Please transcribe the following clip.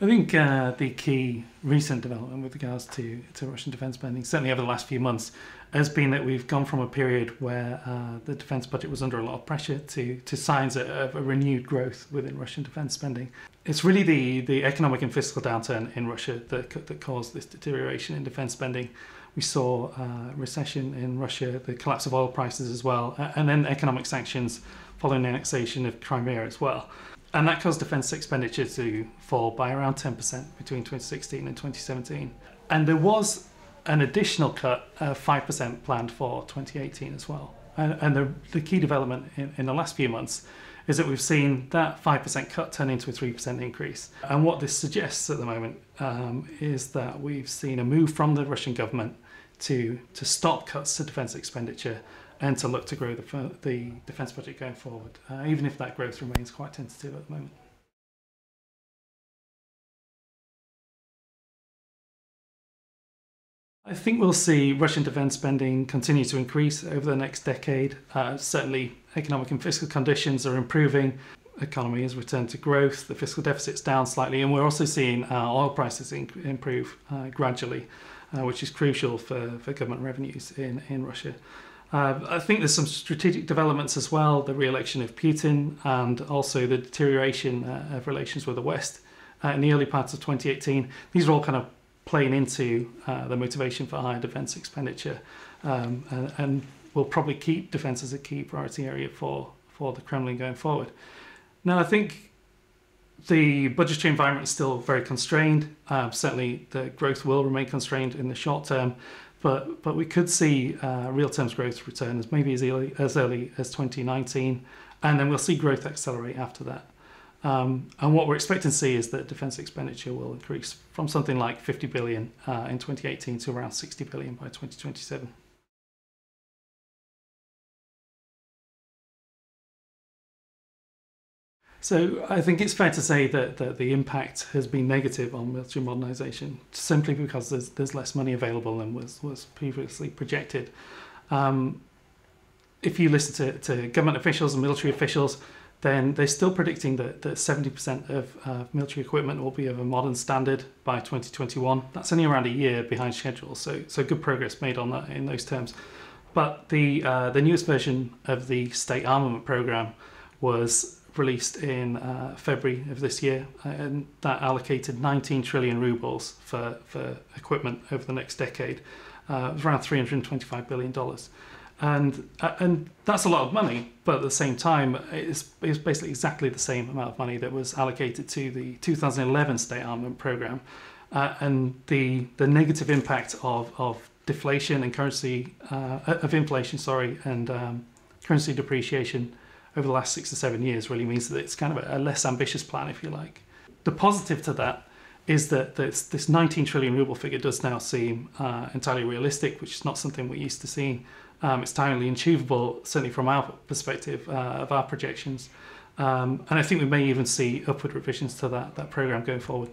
I think the key recent development with regards to Russian defence spending, certainly over the last few months, has been that we've gone from a period where the defence budget was under a lot of pressure to signs of a renewed growth within Russian defence spending. It's really the economic and fiscal downturn in Russia that caused this deterioration in defence spending. We saw recession in Russia, the collapse of oil prices as well, and then economic sanctions following the annexation of Crimea as well. And that caused defence expenditure to fall by around 10% between 2016 and 2017. And there was an additional cut of 5% planned for 2018 as well. And the key development in the last few months is that we've seen that 5% cut turn into a 3% increase. And what this suggests at the moment is that we've seen a move from the Russian government to stop cuts to defence expenditure and to look to grow the defence budget going forward, even if that growth remains quite tentative at the moment. I think we'll see Russian defence spending continue to increase over the next decade. Certainly, economic and fiscal conditions are improving. The economy has returned to growth. The fiscal deficit's down slightly, and we're also seeing oil prices improve gradually, which is crucial for government revenues in Russia. I think there's some strategic developments as well, the re-election of Putin and also the deterioration of relations with the West in the early parts of 2018. These are all kind of playing into the motivation for higher defence expenditure and will probably keep defence as a key priority area for the Kremlin going forward. Now, I think the budgetary environment is still very constrained. Certainly the growth will remain constrained in the short term, but we could see real terms growth return as maybe as early as 2019, and then we'll see growth accelerate after that. And what we're expecting to see is that defence expenditure will increase from something like 50 billion in 2018 to around 60 billion by 2027. So I think it's fair to say that the impact has been negative on military modernisation, simply because there's less money available than was previously projected. If you listen to government officials and military officials, then they're still predicting that 70% of military equipment will be of a modern standard by 2021. That's only around a year behind schedule, so good progress made on that in those terms. But the newest version of the state armament program was released in February of this year, and that allocated 19 trillion rubles for equipment over the next decade. It was around $325 billion. And that's a lot of money, but at the same time, it's basically exactly the same amount of money that was allocated to the 2011 state armament program. And the negative impact of deflation and currency, of inflation, and currency depreciation over the last 6 to 7 years really means that it's kind of a less ambitious plan, if you like. The positive to that is that this 19 trillion ruble figure does now seem entirely realistic, which is not something we're used to seeing. It's entirely achievable, certainly from our perspective of our projections. And I think we may even see upward revisions to that programme going forward.